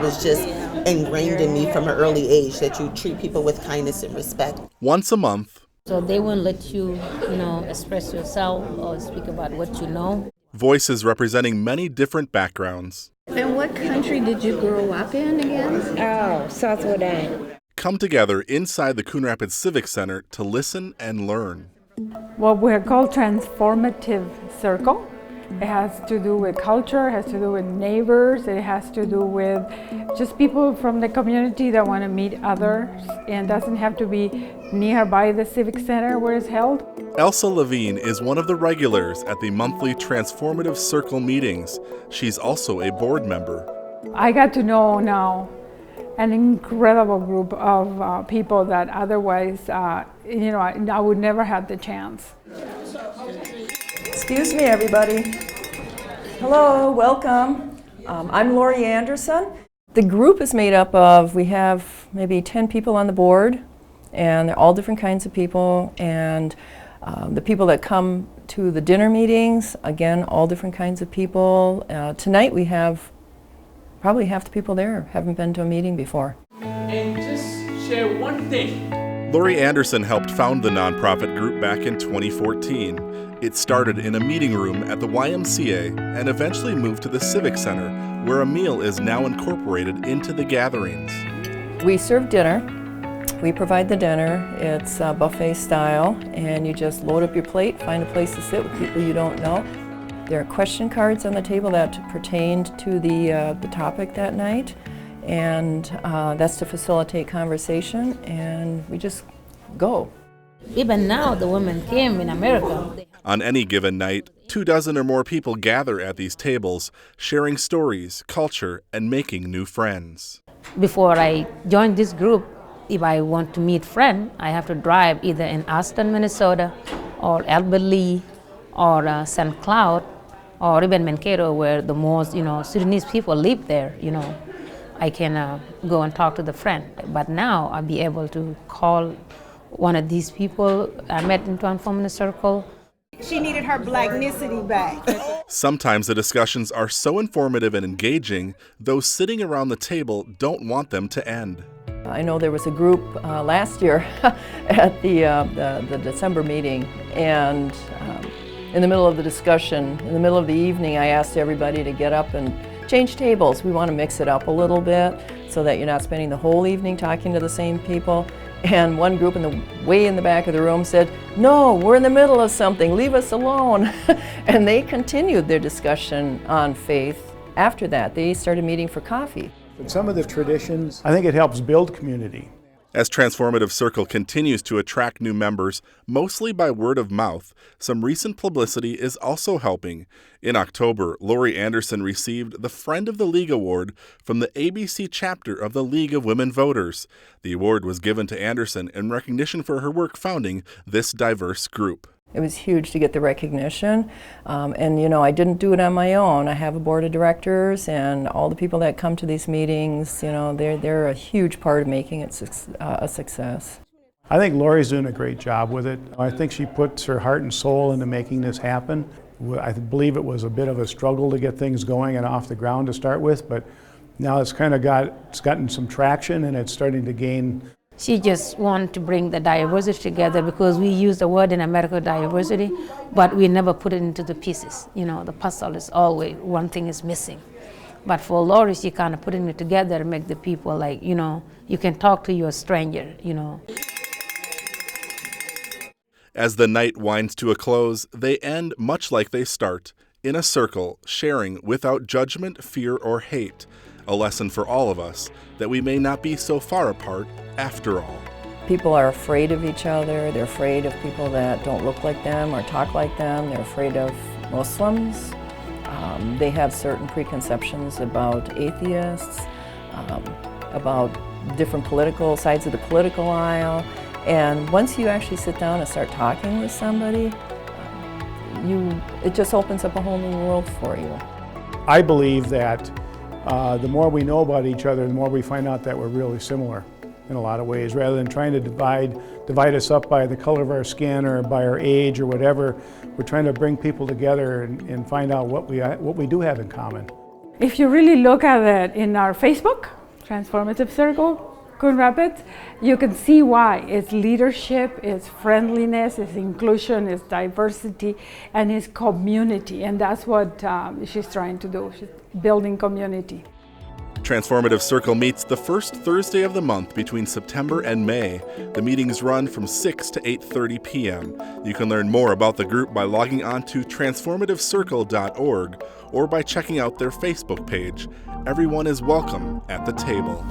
was just ingrained in me from an early age, that you treat people with kindness and respect. Once a month, So they won't let you, express yourself or speak about what you know. voices representing many different backgrounds And what country did you grow up in again? Oh, South Sudan. come together inside the Coon Rapids Civic Center to listen and learn. What we're called Transformative Circle. It has to do with culture, it has to do with neighbors, it has to do with just people from the community that want to meet others, and doesn't have to be nearby the Civic Center where it's held. Elsa Levine is one of the regulars at the monthly Transformative Circle meetings. She's also a board member. I got to know now an incredible group of people that otherwise, I would never have the chance. Excuse me, everybody. Hello, welcome. I'm Lori Anderson. The group is made up of, we have maybe 10 people on the board, and they're all different kinds of people. And the people that come to the dinner meetings, again, all different kinds of people. Tonight we have probably half the people there haven't been to a meeting before. And just share one thing. Lori Anderson helped found the nonprofit group back in 2014. It started in a meeting room at the YMCA and eventually moved to the Civic Center, where a meal is now incorporated into the gatherings. We serve dinner. We provide the dinner. It's buffet style, and you just load up your plate, find a place to sit with people you don't know. There are question cards on the table that pertained to the topic that night, and that's to facilitate conversation, and we just go. Even now, the women came in America. On any given night, 24 or more people gather at these tables, sharing stories, culture, and making new friends. Before I joined this group, if I want to meet friends, I have to drive either in Austin, Minnesota, or Albert Lee, or St. Cloud, or even Mankato, where the most, Sudanese people live there. I can go and talk to the friend. But now I'll be able to call one of these people I met in Transformative Circle. She needed her blacknicity back. Sometimes the discussions are so informative and engaging, those sitting around the table don't want them to end. I know there was a group last year at the December meeting, and in the middle of the discussion, in the middle of the evening, I asked everybody to get up and change tables. We want to mix it up a little bit so that you're not spending the whole evening talking to the same people. And one group way in the back of the room said, "No, we're in the middle of something, leave us alone." And they continued their discussion on faith after that. They started meeting for coffee. But some of the traditions, I think it helps build community. As Transformative Circle continues to attract new members, mostly by word of mouth, some recent publicity is also helping. In October, Lori Anderson received the Friend of the League Award from the ABC chapter of the League of Women Voters. The award was given to Anderson in recognition for her work founding this diverse group. It was huge to get the recognition, and I didn't do it on my own. I have a board of directors, and all the people that come to these meetings, they're a huge part of making it a success. I think Lori's doing a great job with it. I think she puts her heart and soul into making this happen. I believe it was a bit of a struggle to get things going and off the ground to start with, but now it's gotten some traction, and it's starting to gain. She just wanted to bring the diversity together, because we use the word in America, diversity, but we never put it into the pieces. The puzzle is always one thing is missing. But for Lori, she kind of putting it together and make the people you can talk to your stranger, As the night winds to a close, they end much like they start, in a circle, sharing without judgment, fear, or hate. A lesson for all of us, that we may not be so far apart after all. People are afraid of each other. They're afraid of people that don't look like them or talk like them. They're afraid of Muslims. They have certain preconceptions about atheists, about different political sides of the political aisle. And once you actually sit down and start talking with somebody, it just opens up a whole new world for you. I believe that the more we know about each other, the more we find out that we're really similar in a lot of ways. Rather than trying to divide us up by the color of our skin or by our age or whatever, we're trying to bring people together and find out what we do have in common. If you really look at it in our Facebook, Transformative Circle, Coon Rapids, you can see why. It's leadership, it's friendliness, it's inclusion, it's diversity, and it's community. And that's what she's trying to do. She's building community. Transformative Circle meets the first Thursday of the month between September and May. The meetings run from 6 to 8:30 p.m. You can learn more about the group by logging on to transformativecircle.org or by checking out their Facebook page. Everyone is welcome at the table.